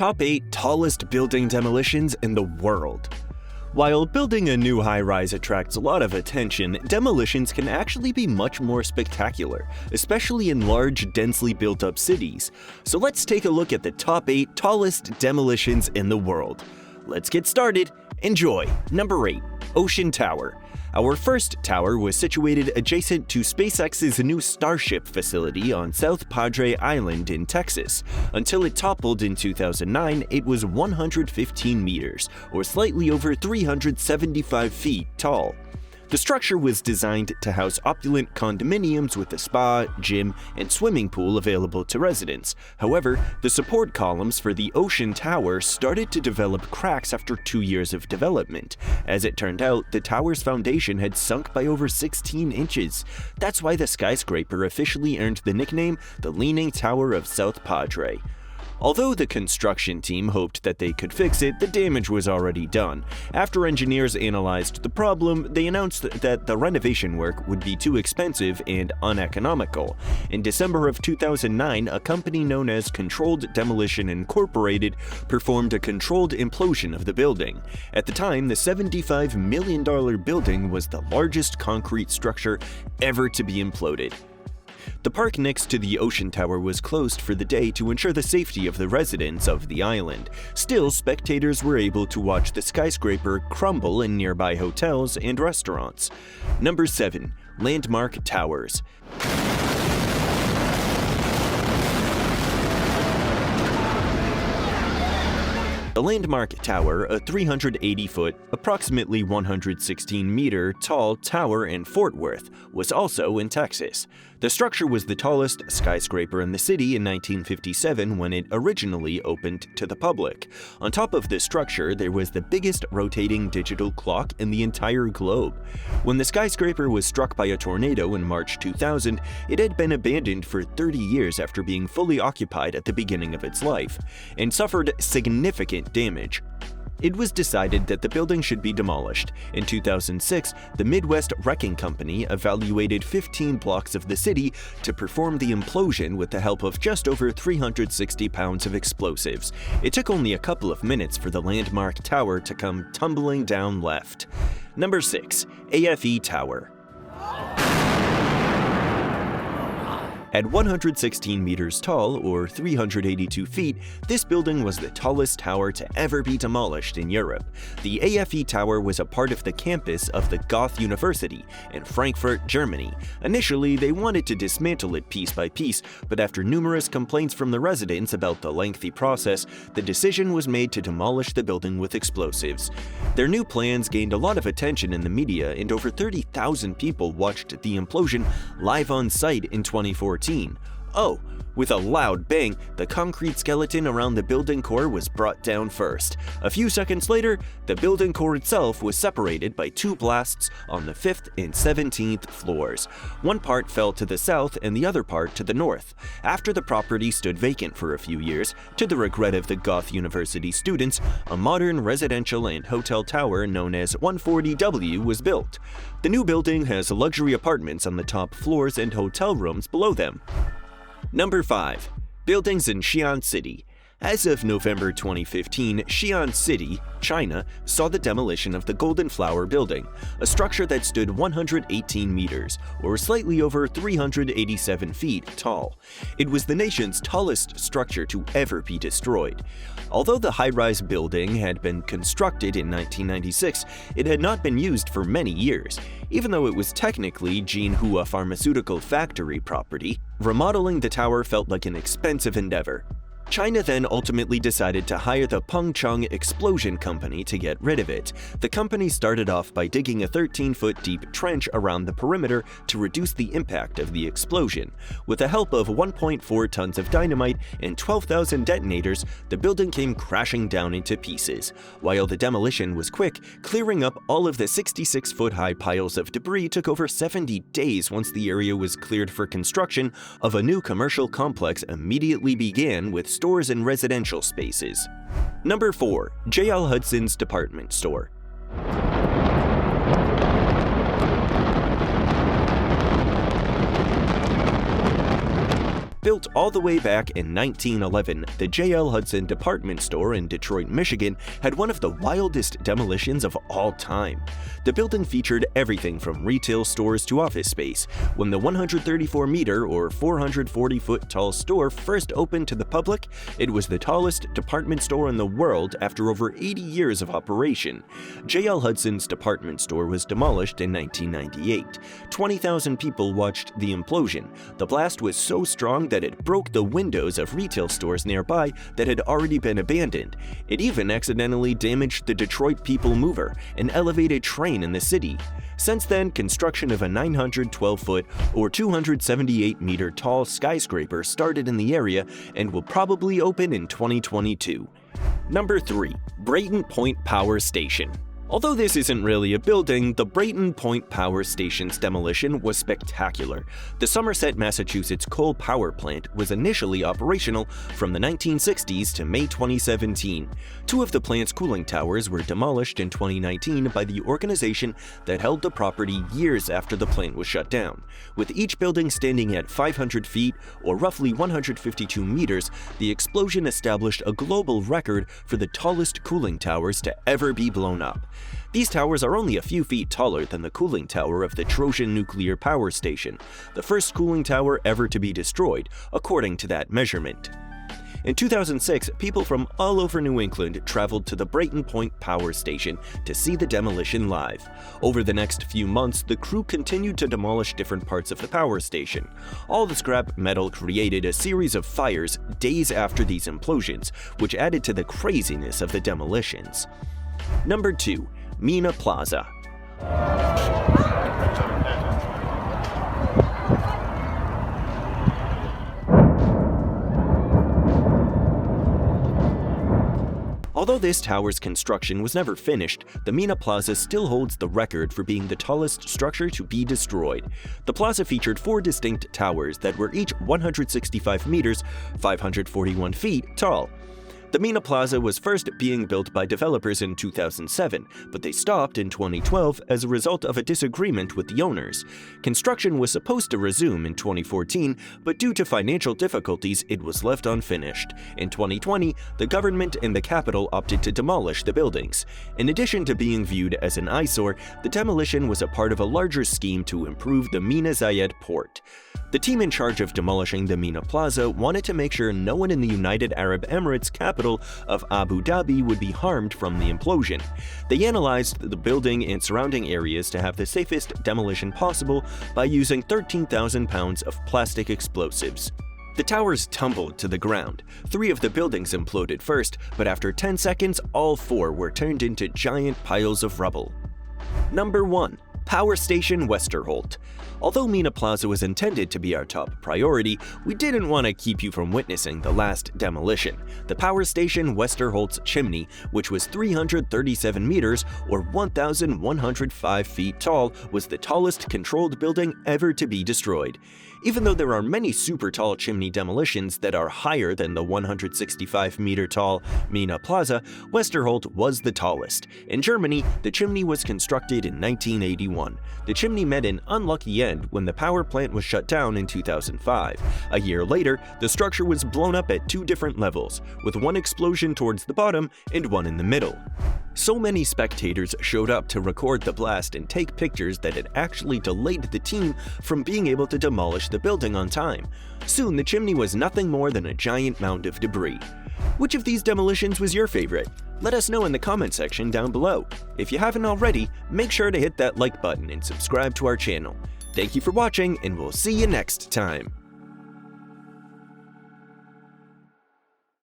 Top 8 Tallest Building Demolitions in the World. While building a new high-rise attracts a lot of attention, demolitions can actually be much more spectacular, especially in large, densely built-up cities. So let's take a look at the top 8 tallest demolitions in the world. Let's get started. Enjoy! Number 8. Ocean Tower. Our first tower was situated adjacent to SpaceX's new Starship facility on South Padre Island in Texas. Until it toppled in 2009, it was 115 meters, or slightly over 375 feet tall. The structure was designed to house opulent condominiums with a spa, gym, and swimming pool available to residents. However, the support columns for the Ocean Tower started to develop cracks after 2 years of development. As it turned out, the tower's foundation had sunk by over 16 inches. That's why the skyscraper officially earned the nickname the Leaning Tower of South Padre. Although the construction team hoped that they could fix it, the damage was already done. After engineers analyzed the problem, they announced that the renovation work would be too expensive and uneconomical. In December of 2009, a company known as Controlled Demolition Incorporated performed a controlled implosion of the building. At the time, the $75 million building was the largest concrete structure ever to be imploded. The park next to the Ocean Tower was closed for the day to ensure the safety of the residents of the island. Still, spectators were able to watch the skyscraper crumble in nearby hotels and restaurants. Number 7. Landmark Towers. The Landmark Tower, a 380-foot, approximately 116-meter tall tower in Fort Worth, was also in Texas. The structure was the tallest skyscraper in the city in 1957 when it originally opened to the public. On top of this structure, there was the biggest rotating digital clock in the entire globe. When the skyscraper was struck by a tornado in March 2000, it had been abandoned for 30 years after being fully occupied at the beginning of its life, and suffered significant damage. It was decided that the building should be demolished. In 2006, the Midwest Wrecking Company evaluated 15 blocks of the city to perform the implosion with the help of just over 360 pounds of explosives. It took only a couple of minutes for the Landmark Tower to come tumbling down left. Number 6. AFE Tower. At 116 meters tall, or 382 feet, this building was the tallest tower to ever be demolished in Europe. The AFE Tower was a part of the campus of the Goethe University in Frankfurt, Germany. Initially, they wanted to dismantle it piece by piece, but after numerous complaints from the residents about the lengthy process, the decision was made to demolish the building with explosives. Their new plans gained a lot of attention in the media, and over 30,000 people watched the implosion live on site in 2014. Oh, with a loud bang, the concrete skeleton around the building core was brought down first. A few seconds later, the building core itself was separated by 2 blasts on the 5th and 17th floors. One part fell to the south and the other part to the north. After the property stood vacant for a few years, to the regret of the Goethe University students, a modern residential and hotel tower known as 140W was built. The new building has luxury apartments on the top floors and hotel rooms below them. Number 5. Buildings in Shian City. As of November 2015, Shian City, China, saw the demolition of the Golden Flower Building, a structure that stood 118 meters, or slightly over 387 feet tall. It was the nation's tallest structure to ever be destroyed. Although the high-rise building had been constructed in 1996, it had not been used for many years. Even though it was technically Jinhua Pharmaceutical Factory property, remodeling the tower felt like an expensive endeavor. China then ultimately decided to hire the Pengcheng Explosion Company to get rid of it. The company started off by digging a 13-foot deep trench around the perimeter to reduce the impact of the explosion. With the help of 1.4 tons of dynamite and 12,000 detonators, the building came crashing down into pieces. While the demolition was quick, clearing up all of the 66-foot-high piles of debris took over 70 days. Once the area was cleared for construction of a new commercial complex immediately began with stores and residential spaces. Number 4. JL Hudson's department store. Built all the way back in 1911, the J.L. Hudson department store in Detroit, Michigan had one of the wildest demolitions of all time. The building featured everything from retail stores to office space. When the 134-meter or 440-foot tall store first opened to the public, it was the tallest department store in the world after over 80 years of operation. J.L. Hudson's department store was demolished in 1998. 20,000 people watched the implosion. The blast was so strong that it broke the windows of retail stores nearby that had already been abandoned. It even accidentally damaged the Detroit People Mover, an elevated train in the city. Since then, construction of a 912-foot or 278-meter tall skyscraper started in the area and will probably open in 2022. Number 3. Brayton Point Power Station. Although this isn't really a building, the Brayton Point Power Station's demolition was spectacular. The Somerset, Massachusetts coal power plant was initially operational from the 1960s to May 2017. Two of the plant's cooling towers were demolished in 2019 by the organization that held the property years after the plant was shut down. With each building standing at 500 feet, or roughly 152 meters, the explosion established a global record for the tallest cooling towers to ever be blown up. These towers are only a few feet taller than the cooling tower of the Trojan nuclear power station, the first cooling tower ever to be destroyed, according to that measurement. In 2006, people from all over New England traveled to the Brayton Point Power Station to see the demolition live. Over the next few months, the crew continued to demolish different parts of the power station. All the scrap metal created a series of fires days after these implosions, which added to the craziness of the demolitions. Number 2. Meena Plaza. Although this tower's construction was never finished, the Meena Plaza still holds the record for being the tallest structure to be destroyed. The plaza featured 4 distinct towers that were each 165 meters, 541 feet tall. The Meena Plaza was first being built by developers in 2007, but they stopped in 2012 as a result of a disagreement with the owners. Construction was supposed to resume in 2014, but due to financial difficulties, it was left unfinished. In 2020, the government and the capital opted to demolish the buildings. In addition to being viewed as an eyesore, the demolition was a part of a larger scheme to improve the Mina Zayed port. The team in charge of demolishing the Meena Plaza wanted to make sure no one in the United Arab Emirates capital of Abu Dhabi would be harmed from the implosion. They analyzed the building and surrounding areas to have the safest demolition possible by using 13,000 pounds of plastic explosives. The towers tumbled to the ground. 3 of the buildings imploded first, but after 10 seconds, all 4 were turned into giant piles of rubble. Number 1. Power Station Westerholt. Although Meena Plaza was intended to be our top priority, we didn't want to keep you from witnessing the last demolition. The power station Westerholt's chimney, which was 337 meters or 1,105 feet tall, was the tallest controlled building ever to be destroyed. Even though there are many super tall chimney demolitions that are higher than the 165-meter tall Meena Plaza, Westerholt was the tallest. In Germany, the chimney was constructed in 1981. The chimney met an unlucky end when the power plant was shut down in 2005. A year later, the structure was blown up at 2 different levels, with one explosion towards the bottom and one in the middle. So many spectators showed up to record the blast and take pictures that it actually delayed the team from being able to demolish the building on time. Soon, the chimney was nothing more than a giant mound of debris. Which of these demolitions was your favorite? Let us know in the comment section down below. If you haven't already, make sure to hit that like button and subscribe to our channel. Thank you for watching, and we'll see you next time.